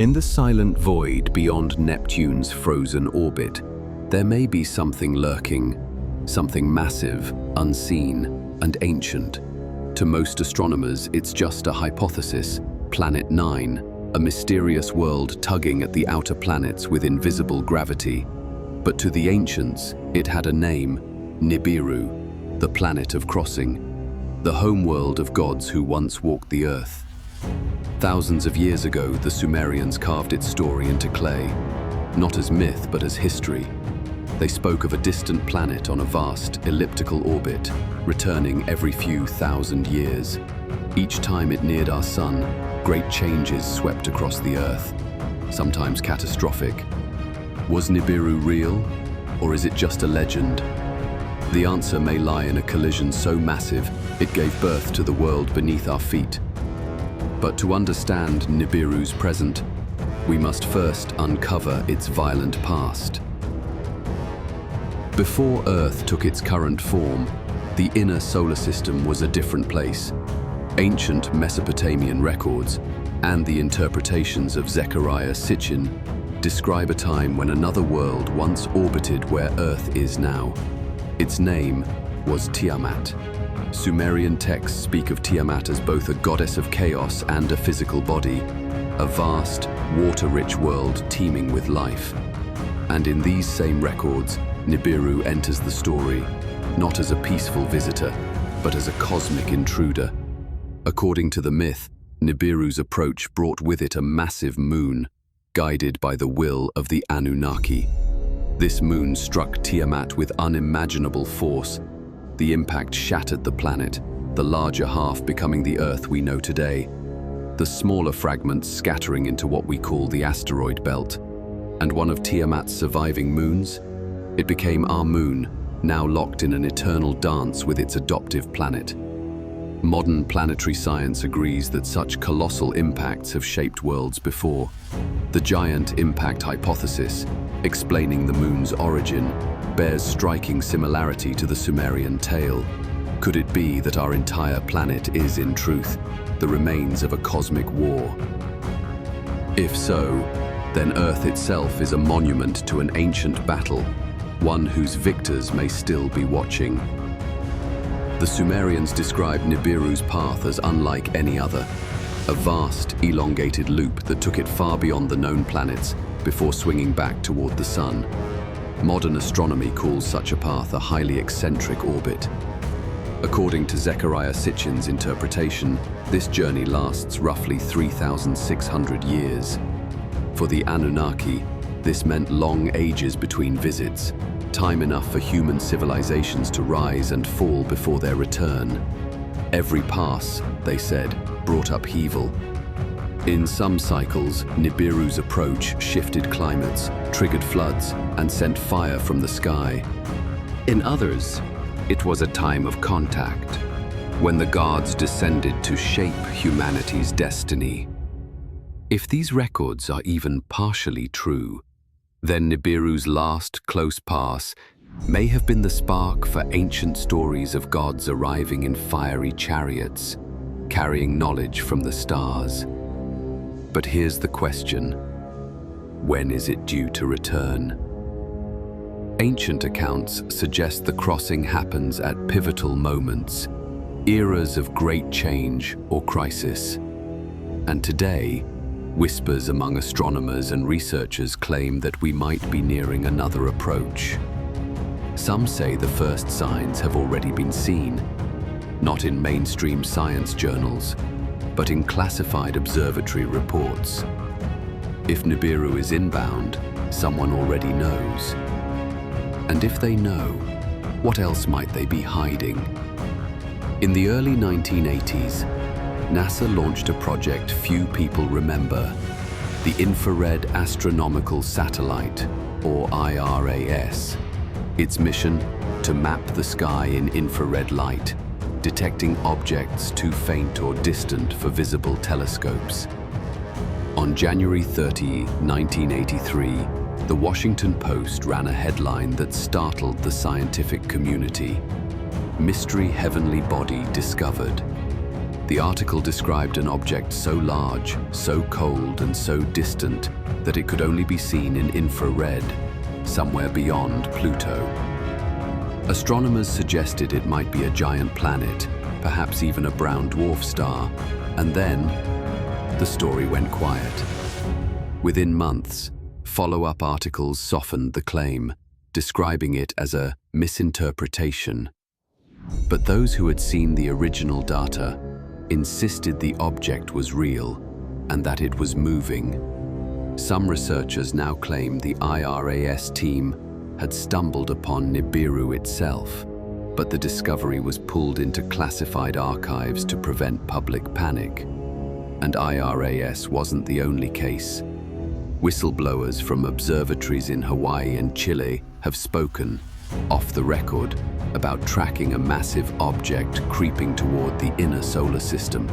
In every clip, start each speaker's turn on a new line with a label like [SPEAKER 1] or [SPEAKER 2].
[SPEAKER 1] In the silent void beyond Neptune's frozen orbit, there may be something lurking, something massive, unseen, and ancient. To most astronomers, it's just a hypothesis, Planet 9, a mysterious world tugging at the outer planets with invisible gravity. But to the ancients, it had a name, Nibiru, the planet of crossing, the homeworld of gods who once walked the earth. Thousands of years ago, the Sumerians carved its story into clay, not as myth but as history. They spoke of a distant planet on a vast, elliptical orbit, returning every few thousand years. Each time it neared our sun, great changes swept across the Earth, sometimes catastrophic. Was Nibiru real, or is it just a legend? The answer may lie in a collision so massive it gave birth to the world beneath our feet. But to understand Nibiru's present, we must first uncover its violent past. Before Earth took its current form, the inner solar system was a different place. Ancient Mesopotamian records and the interpretations of Zecharia Sitchin describe a time when another world once orbited where Earth is now. Its name was Tiamat. Sumerian texts speak of Tiamat as both a goddess of chaos and a physical body, a vast, water-rich world teeming with life. And in these same records, Nibiru enters the story, not as a peaceful visitor, but as a cosmic intruder. According to the myth, Nibiru's approach brought with it a massive moon, guided by the will of the Anunnaki. This moon struck Tiamat with unimaginable force. The impact shattered the planet, the larger half becoming the Earth we know today, the smaller fragments scattering into what we call the asteroid belt. And one of Tiamat's surviving moons? It became our moon, now locked in an eternal dance with its adoptive planet. Modern planetary science agrees that such colossal impacts have shaped worlds before. The giant impact hypothesis, explaining the moon's origin, bears striking similarity to the Sumerian tale. Could it be that our entire planet is, in truth, the remains of a cosmic war? If so, then Earth itself is a monument to an ancient battle, one whose victors may still be watching. The Sumerians described Nibiru's path as unlike any other, a vast, elongated loop that took it far beyond the known planets before swinging back toward the sun. Modern astronomy calls such a path a highly eccentric orbit. According to Zecharia Sitchin's interpretation, this journey lasts roughly 3,600 years. For the Anunnaki, this meant long ages between visits, time enough for human civilizations to rise and fall before their return. Every pass, they said, brought upheaval. In some cycles, Nibiru's approach shifted climates, triggered floods, and sent fire from the sky. In others, it was a time of contact, when the gods descended to shape humanity's destiny. If these records are even partially true, then Nibiru's last close pass may have been the spark for ancient stories of gods arriving in fiery chariots, carrying knowledge from the stars. But here's the question: when is it due to return? Ancient accounts suggest the crossing happens at pivotal moments, eras of great change or crisis. And today, whispers among astronomers and researchers claim that we might be nearing another approach. Some say the first signs have already been seen, not in mainstream science journals, but in classified observatory reports. If Nibiru is inbound, someone already knows. And if they know, what else might they be hiding? In the early 1980s, NASA launched a project few people remember, the Infrared Astronomical Satellite, or IRAS. Its mission, to map the sky in infrared light, detecting objects too faint or distant for visible telescopes. On January 30, 1983, the Washington Post ran a headline that startled the scientific community. Mystery heavenly body discovered. The article described an object so large, so cold, and so distant that it could only be seen in infrared, somewhere beyond Pluto. Astronomers suggested it might be a giant planet, perhaps even a brown dwarf star, and then the story went quiet. Within months, follow-up articles softened the claim, describing it as a misinterpretation. But those who had seen the original data insisted the object was real and that it was moving. Some researchers now claim the IRAS team had stumbled upon Nibiru itself, but the discovery was pulled into classified archives to prevent public panic. And IRAS wasn't the only case. Whistleblowers from observatories in Hawaii and Chile have spoken, off the record, about tracking a massive object creeping toward the inner solar system.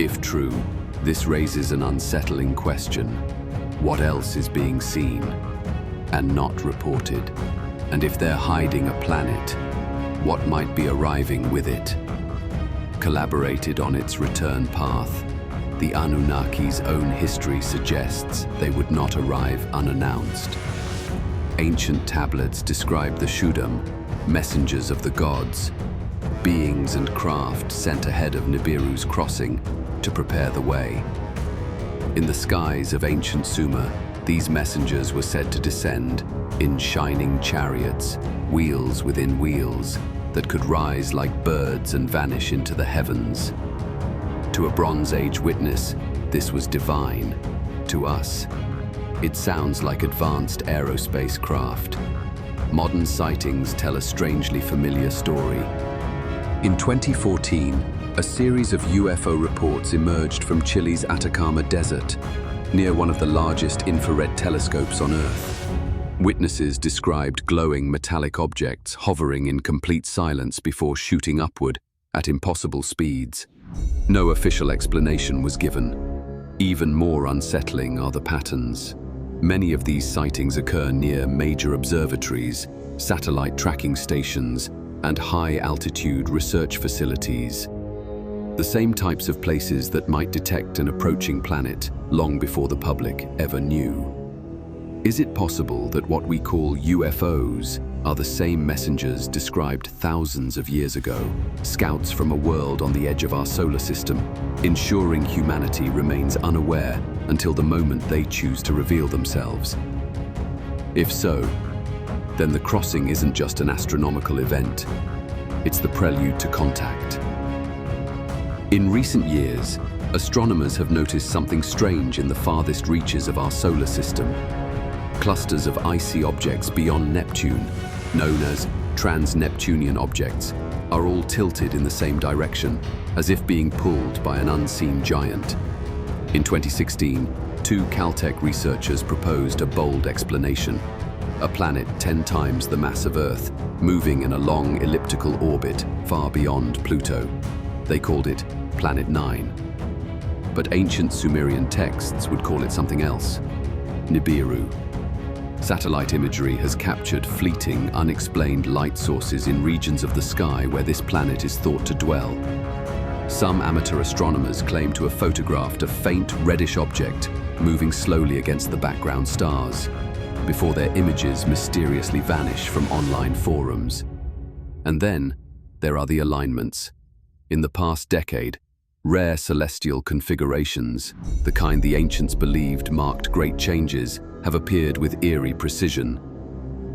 [SPEAKER 1] If true, this raises an unsettling question. What else is being seen and not reported? And if they're hiding a planet, what might be arriving with it? Collaborated on its return path, the Anunnaki's own history suggests they would not arrive unannounced. Ancient tablets describe the Shudam, messengers of the gods, beings and craft sent ahead of Nibiru's crossing to prepare the way. In the skies of ancient Sumer, these messengers were said to descend in shining chariots, wheels within wheels, that could rise like birds and vanish into the heavens. To a Bronze Age witness, this was divine. To us, it sounds like advanced aerospace craft. Modern sightings tell a strangely familiar story. In 2014, a series of UFO reports emerged from Chile's Atacama Desert, near one of the largest infrared telescopes on Earth. Witnesses described glowing metallic objects hovering in complete silence before shooting upward at impossible speeds. No official explanation was given. Even more unsettling are the patterns. Many of these sightings occur near major observatories, satellite tracking stations, and high-altitude research facilities. The same types of places that might detect an approaching planet long before the public ever knew. Is it possible that what we call UFOs are the same messengers described thousands of years ago, scouts from a world on the edge of our solar system, ensuring humanity remains unaware until the moment they choose to reveal themselves? If so, then the crossing isn't just an astronomical event, it's the prelude to contact. In recent years, astronomers have noticed something strange in the farthest reaches of our solar system. Clusters of icy objects beyond Neptune, known as trans-Neptunian objects, are all tilted in the same direction, as if being pulled by an unseen giant. In 2016, two Caltech researchers proposed a bold explanation: a planet 10 times the mass of Earth, moving in a long elliptical orbit far beyond Pluto. They called it Planet 9. But ancient Sumerian texts would call it something else: Nibiru. Satellite imagery has captured fleeting, unexplained light sources in regions of the sky where this planet is thought to dwell. Some amateur astronomers claim to have photographed a faint reddish object moving slowly against the background stars, before their images mysteriously vanish from online forums. And then there are the alignments. In the past decade, rare celestial configurations, the kind the ancients believed marked great changes, have appeared with eerie precision.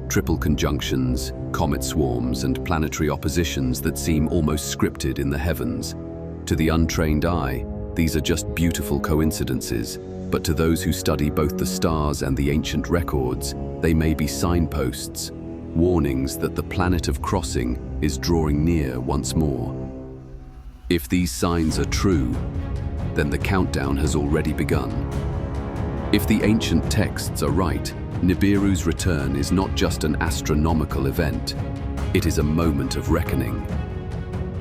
[SPEAKER 1] Triple conjunctions, comet swarms, and planetary oppositions that seem almost scripted in the heavens. To the untrained eye, these are just beautiful coincidences, but to those who study both the stars and the ancient records, they may be signposts, warnings that the planet of crossing is drawing near once more. If these signs are true, then the countdown has already begun. If the ancient texts are right, Nibiru's return is not just an astronomical event, it is a moment of reckoning.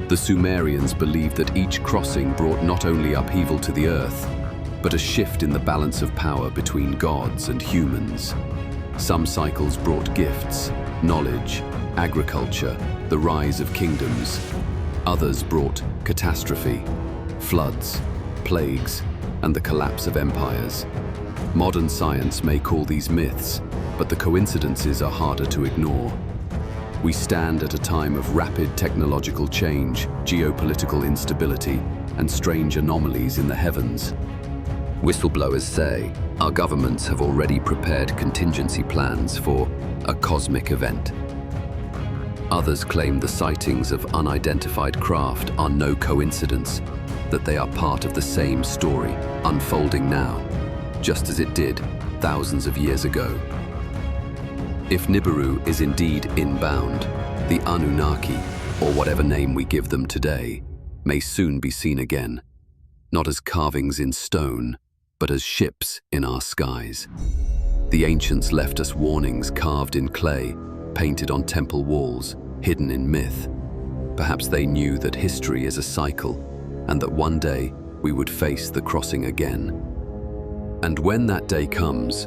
[SPEAKER 1] The Sumerians believed that each crossing brought not only upheaval to the Earth, but a shift in the balance of power between gods and humans. Some cycles brought gifts, knowledge, agriculture, the rise of kingdoms. Others brought catastrophe, floods, plagues, and the collapse of empires. Modern science may call these myths, but the coincidences are harder to ignore. We stand at a time of rapid technological change, geopolitical instability, and strange anomalies in the heavens. Whistleblowers say our governments have already prepared contingency plans for a cosmic event. Others claim the sightings of unidentified craft are no coincidence, that they are part of the same story, unfolding now, just as it did thousands of years ago. If Nibiru is indeed inbound, the Anunnaki, or whatever name we give them today, may soon be seen again, not as carvings in stone, but as ships in our skies. The ancients left us warnings carved in clay, painted on temple walls, hidden in myth. Perhaps they knew that history is a cycle, and that one day we would face the crossing again. And when that day comes,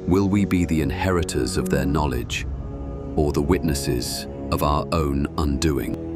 [SPEAKER 1] will we be the inheritors of their knowledge, or the witnesses of our own undoing?